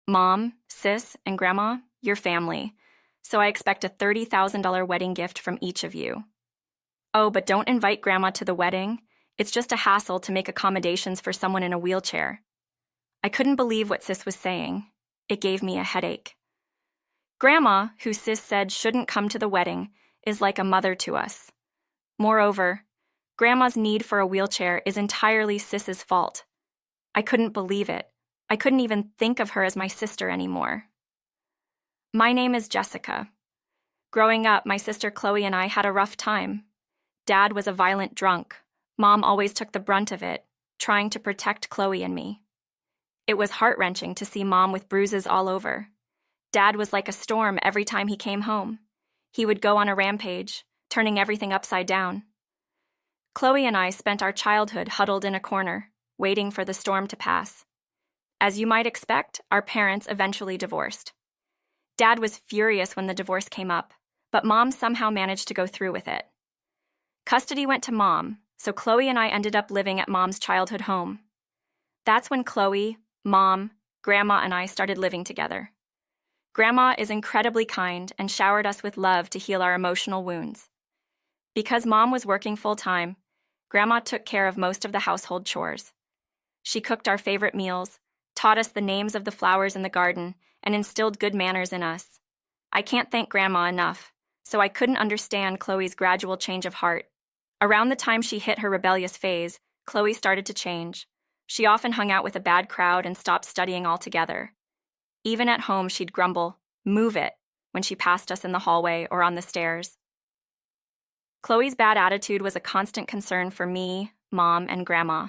Mom, sis, and grandma, you're family, so I expect a $30,000 wedding gift from each of you. Oh, but don't invite grandma to the wedding. It's just a hassle to make accommodations for someone in a wheelchair. I couldn't believe what sis was saying. It gave me a headache. Grandma, who sis said shouldn't come to the wedding, is like a mother to us. Moreover, grandma's need for a wheelchair is entirely sis's fault. I couldn't believe it. I couldn't even think of her as my sister anymore. My name is Jessica. Growing up, my sister Chloe and I had a rough time. Dad was a violent drunk. Mom always took the brunt of it, trying to protect Chloe and me. It was heart-wrenching to see Mom with bruises all over. Dad was like a storm every time he came home. He would go on a rampage, turning everything upside down. Chloe and I spent our childhood huddled in a corner, waiting for the storm to pass. As you might expect, our parents eventually divorced. Dad was furious when the divorce came up, but Mom somehow managed to go through with it. Custody went to Mom, so Chloe and I ended up living at Mom's childhood home. That's when Chloe, Mom, Grandma, and I started living together. Grandma is incredibly kind and showered us with love to heal our emotional wounds. Because Mom was working full-time, Grandma took care of most of the household chores. She cooked our favorite meals, taught us the names of the flowers in the garden, and instilled good manners in us. I can't thank Grandma enough, so I couldn't understand Chloe's gradual change of heart. Around the time she hit her rebellious phase, Chloe started to change. She often hung out with a bad crowd and stopped studying altogether. Even at home, she'd grumble, "Move it," when she passed us in the hallway or on the stairs. Chloe's bad attitude was a constant concern for me, Mom, and Grandma.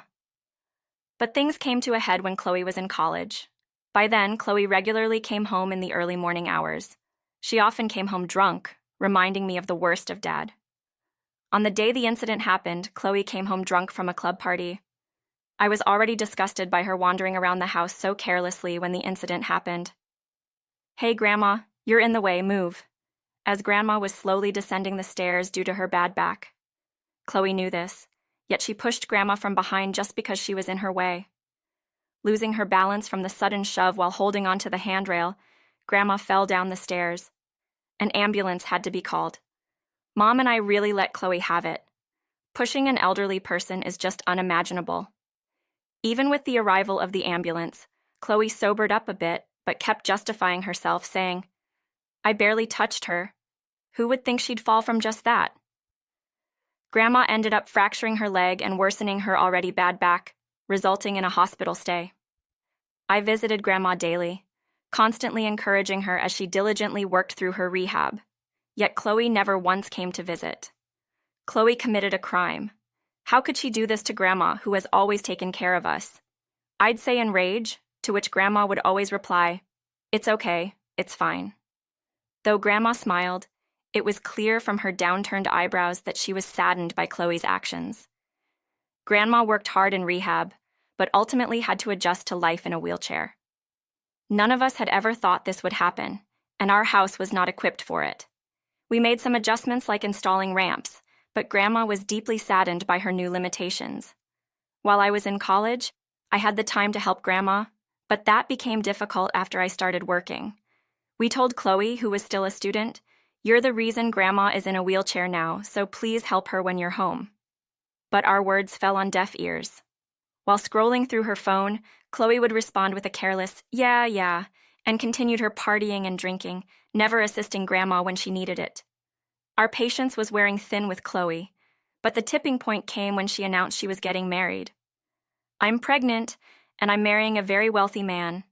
But things came to a head when Chloe was in college. By then, Chloe regularly came home in the early morning hours. She often came home drunk, reminding me of the worst of Dad. On the day the incident happened, Chloe came home drunk from a club party. I was already disgusted by her wandering around the house so carelessly when the incident happened. "Hey, Grandma, you're in the way, move," as Grandma was slowly descending the stairs due to her bad back. Chloe knew this, yet she pushed Grandma from behind just because she was in her way. Losing her balance from the sudden shove while holding onto the handrail, Grandma fell down the stairs. An ambulance had to be called. Mom and I really let Chloe have it. Pushing an elderly person is just unimaginable. Even with the arrival of the ambulance, Chloe sobered up a bit, but kept justifying herself, saying, "I barely touched her. Who would think she'd fall from just that?" Grandma ended up fracturing her leg and worsening her already bad back, resulting in a hospital stay. I visited Grandma daily, constantly encouraging her as she diligently worked through her rehab. Yet Chloe never once came to visit. Chloe committed a crime. How could she do this to Grandma, who has always taken care of us? I'd say in rage, to which Grandma would always reply, "It's okay, it's fine." Though Grandma smiled, it was clear from her downturned eyebrows that she was saddened by Chloe's actions. Grandma worked hard in rehab, but ultimately had to adjust to life in a wheelchair. None of us had ever thought this would happen, and our house was not equipped for it. We made some adjustments like installing ramps, but Grandma was deeply saddened by her new limitations. While I was in college, I had the time to help Grandma, but that became difficult after I started working. We told Chloe, who was still a student, "You're the reason Grandma is in a wheelchair now, so please help her when you're home." But our words fell on deaf ears. While scrolling through her phone, Chloe would respond with a careless, yeah, and continued her partying and drinking, never assisting Grandma when she needed it. Our patience was wearing thin with Chloe, but the tipping point came when she announced she was getting married. "I'm pregnant, and I'm marrying a very wealthy man.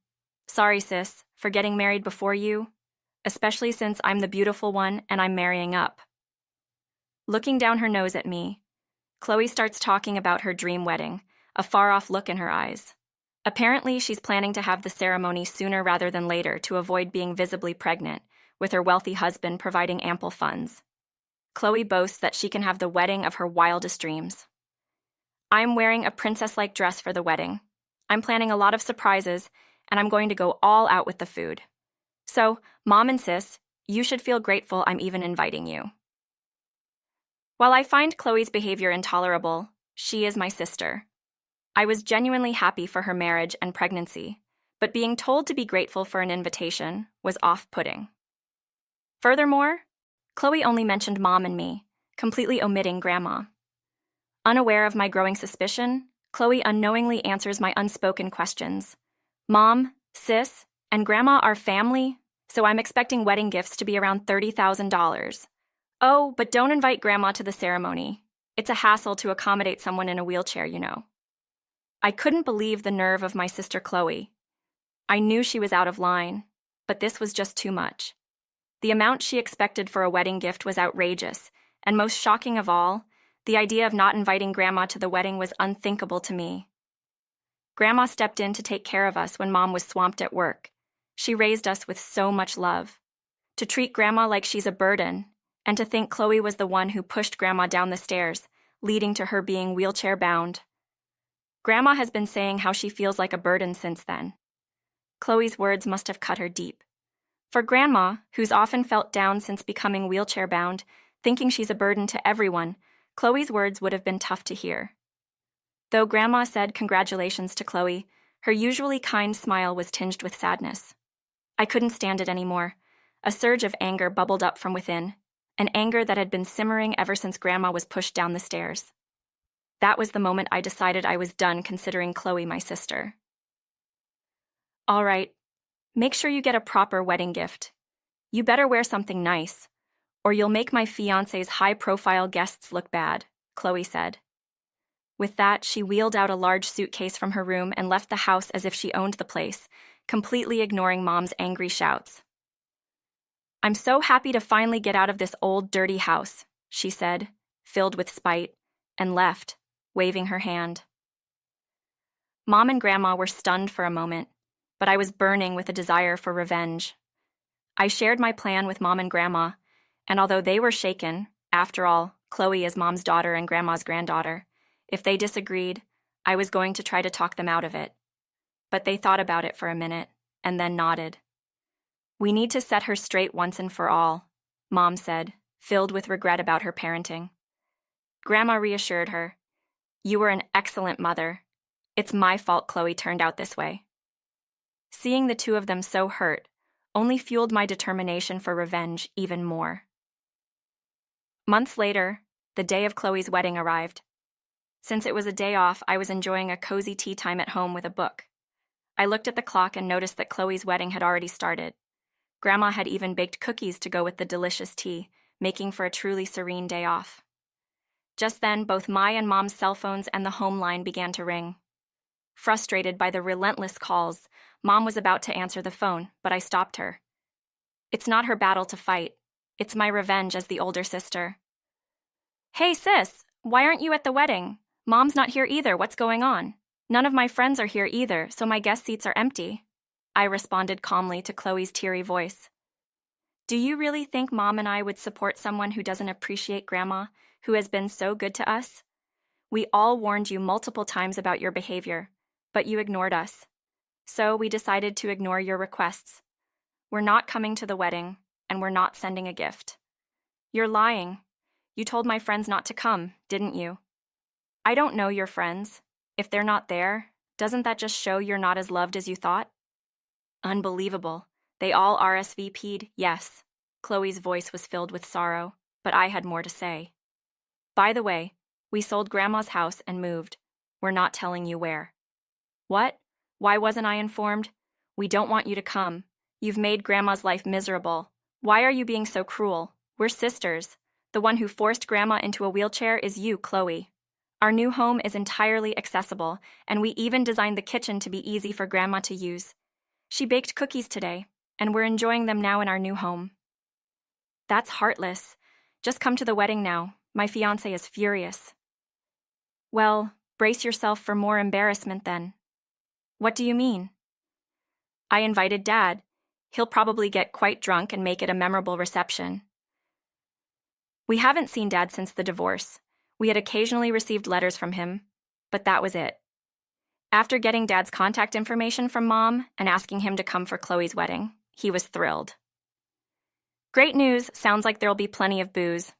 Sorry, sis, for getting married before you, especially since I'm the beautiful one and I'm marrying up." Looking down her nose at me, Chloe starts talking about her dream wedding, a far-off look in her eyes. Apparently, she's planning to have the ceremony sooner rather than later to avoid being visibly pregnant, with her wealthy husband providing ample funds. Chloe boasts that she can have the wedding of her wildest dreams. I'm wearing a princess-like dress for the wedding. I'm planning a lot of surprises, and I'm going to go all out with the food. So, Mom and Sis, you should feel grateful I'm even inviting you. While I find Chloe's behavior intolerable, she is my sister. I was genuinely happy for her marriage and pregnancy, but being told to be grateful for an invitation was off-putting. Furthermore, Chloe only mentioned Mom and me, completely omitting Grandma. Unaware of my growing suspicion, Chloe unknowingly answers my unspoken questions. Mom, Sis, and Grandma are family, so I'm expecting wedding gifts to be around $30,000. Oh, but don't invite Grandma to the ceremony. It's a hassle to accommodate someone in a wheelchair, you know. I couldn't believe the nerve of my sister Chloe. I knew she was out of line, but this was just too much. The amount she expected for a wedding gift was outrageous, and most shocking of all, the idea of not inviting Grandma to the wedding was unthinkable to me. Grandma stepped in to take care of us when Mom was swamped at work. She raised us with so much love. To treat Grandma like she's a burden, and to think Chloe was the one who pushed Grandma down the stairs, leading to her being wheelchair-bound. Grandma has been saying how she feels like a burden since then. Chloe's words must have cut her deep. For Grandma, who's often felt down since becoming wheelchair-bound, thinking she's a burden to everyone, Chloe's words would have been tough to hear. Though Grandma said congratulations to Chloe, her usually kind smile was tinged with sadness. I couldn't stand it anymore. A surge of anger bubbled up from within, an anger that had been simmering ever since Grandma was pushed down the stairs. That was the moment I decided I was done considering Chloe my sister. All right, make sure you get a proper wedding gift. You better wear something nice, or you'll make my fiancé's high-profile guests look bad, Chloe said. With that, she wheeled out a large suitcase from her room and left the house as if she owned the place, completely ignoring Mom's angry shouts. I'm so happy to finally get out of this old, dirty house, she said, filled with spite, and left, waving her hand. Mom and Grandma were stunned for a moment, but I was burning with a desire for revenge. I shared my plan with Mom and Grandma, and although they were shaken, after all, Chloe is Mom's daughter and Grandma's granddaughter, if they disagreed, I was going to try to talk them out of it. But they thought about it for a minute, and then nodded. We need to set her straight once and for all, Mom said, filled with regret about her parenting. Grandma reassured her. You were an excellent mother. It's my fault Chloe turned out this way. Seeing the two of them so hurt only fueled my determination for revenge even more. Months later, the day of Chloe's wedding arrived. Since it was a day off, I was enjoying a cozy tea time at home with a book. I looked at the clock and noticed that Chloe's wedding had already started. Grandma had even baked cookies to go with the delicious tea, making for a truly serene day off. Just then, both my and Mom's cell phones and the home line began to ring. Frustrated by the relentless calls, Mom was about to answer the phone, but I stopped her. It's not her battle to fight. It's my revenge as the older sister. Hey, sis, why aren't you at the wedding? Mom's not here either. What's going on? None of my friends are here either, so my guest seats are empty. I responded calmly to Chloe's teary voice. Do you really think Mom and I would support someone who doesn't appreciate Grandma, who has been so good to us? We all warned you multiple times about your behavior, but you ignored us. So we decided to ignore your requests. We're not coming to the wedding, and we're not sending a gift. You're lying. You told my friends not to come, didn't you? I don't know your friends. If they're not there, doesn't that just show you're not as loved as you thought? Unbelievable. They all RSVP'd, yes. Chloe's voice was filled with sorrow, but I had more to say. By the way, we sold Grandma's house and moved. We're not telling you where. What? Why wasn't I informed? We don't want you to come. You've made Grandma's life miserable. Why are you being so cruel? We're sisters. The one who forced Grandma into a wheelchair is you, Chloe. Our new home is entirely accessible, and we even designed the kitchen to be easy for Grandma to use. She baked cookies today, and we're enjoying them now in our new home. That's heartless. Just come to the wedding now. My fiancé is furious. Well, brace yourself for more embarrassment then. What do you mean? I invited Dad. He'll probably get quite drunk and make it a memorable reception. We haven't seen Dad since the divorce. We had occasionally received letters from him, but that was it. After getting Dad's contact information from Mom and asking him to come for Chloe's wedding, he was thrilled. Great news, sounds like there'll be plenty of booze.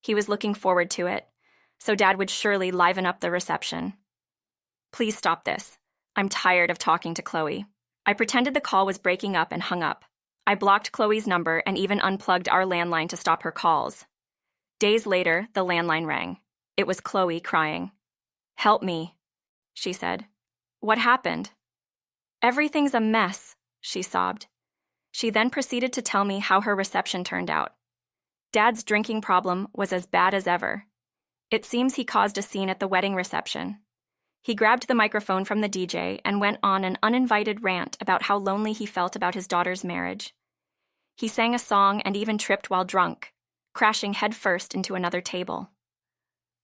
He was looking forward to it, so Dad would surely liven up the reception. Please stop this. I'm tired of talking to Chloe. I pretended the call was breaking up and hung up. I blocked Chloe's number and even unplugged our landline to stop her calls. Days later, the landline rang. It was Chloe crying. "Help me," she said. "What happened?" "Everything's a mess," she sobbed. She then proceeded to tell me how her reception turned out. Dad's drinking problem was as bad as ever. It seems he caused a scene at the wedding reception. He grabbed the microphone from the DJ and went on an uninvited rant about how lonely he felt about his daughter's marriage. He sang a song and even tripped while drunk, crashing headfirst into another table.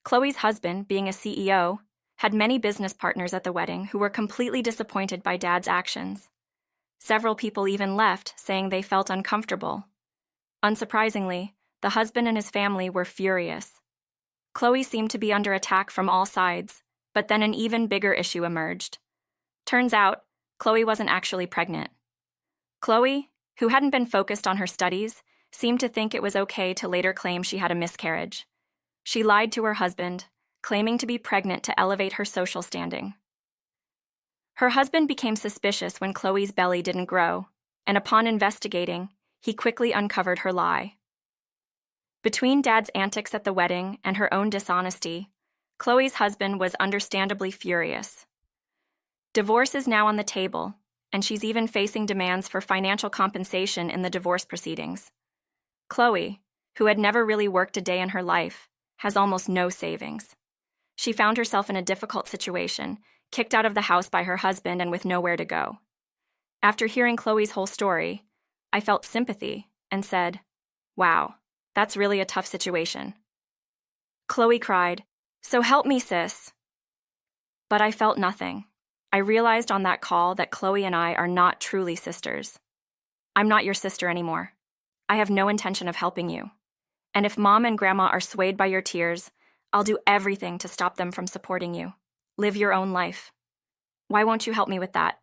Chloe's husband, being a CEO, had many business partners at the wedding who were completely disappointed by Dad's actions. Several people even left, saying they felt uncomfortable. Unsurprisingly, the husband and his family were furious. Chloe seemed to be under attack from all sides, but then an even bigger issue emerged. Turns out, Chloe wasn't actually pregnant. Chloe, who hadn't been focused on her studies, seemed to think it was okay to later claim she had a miscarriage. She lied to her husband, claiming to be pregnant to elevate her social standing. Her husband became suspicious when Chloe's belly didn't grow, and upon investigating, he quickly uncovered her lie. Between Dad's antics at the wedding and her own dishonesty, Chloe's husband was understandably furious. Divorce is now on the table, and she's even facing demands for financial compensation in the divorce proceedings. Chloe, who had never really worked a day in her life, has almost no savings. She found herself in a difficult situation, kicked out of the house by her husband and with nowhere to go. After hearing Chloe's whole story, I felt sympathy and said, "Wow, that's really a tough situation." Chloe cried, "So help me, sis." But I felt nothing. I realized on that call that Chloe and I are not truly sisters. "I'm not your sister anymore. I have no intention of helping you. And if Mom and Grandma are swayed by your tears, I'll do everything to stop them from supporting you. Live your own life." "Why won't you help me with that?"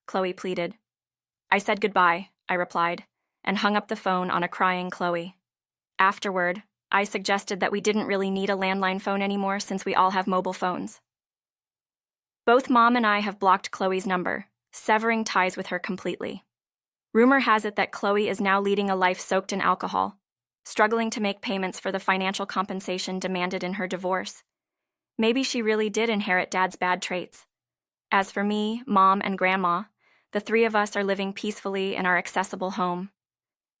Chloe pleaded. "I said goodbye," I replied, and hung up the phone on a crying Chloe. Afterward, I suggested that we didn't really need a landline phone anymore since we all have mobile phones. Both Mom and I have blocked Chloe's number, severing ties with her completely. Rumor has it that Chloe is now leading a life soaked in alcohol, struggling to make payments for the financial compensation demanded in her divorce. Maybe she really did inherit Dad's bad traits. As for me, Mom, and Grandma, the three of us are living peacefully in our accessible home.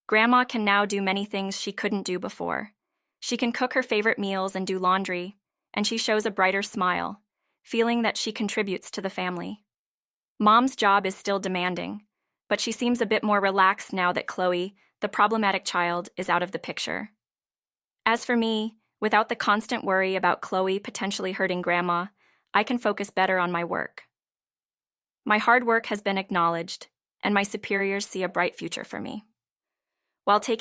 Grandma can now do many things she couldn't do before. She can cook her favorite meals and do laundry, and she shows a brighter smile, feeling that she contributes to the family. Mom's job is still demanding, but she seems a bit more relaxed now that Chloe, the problematic child, is out of the picture. As for me, without the constant worry about Chloe potentially hurting Grandma, I can focus better on my work. My hard work has been acknowledged, and my superiors see a bright future for me. While taking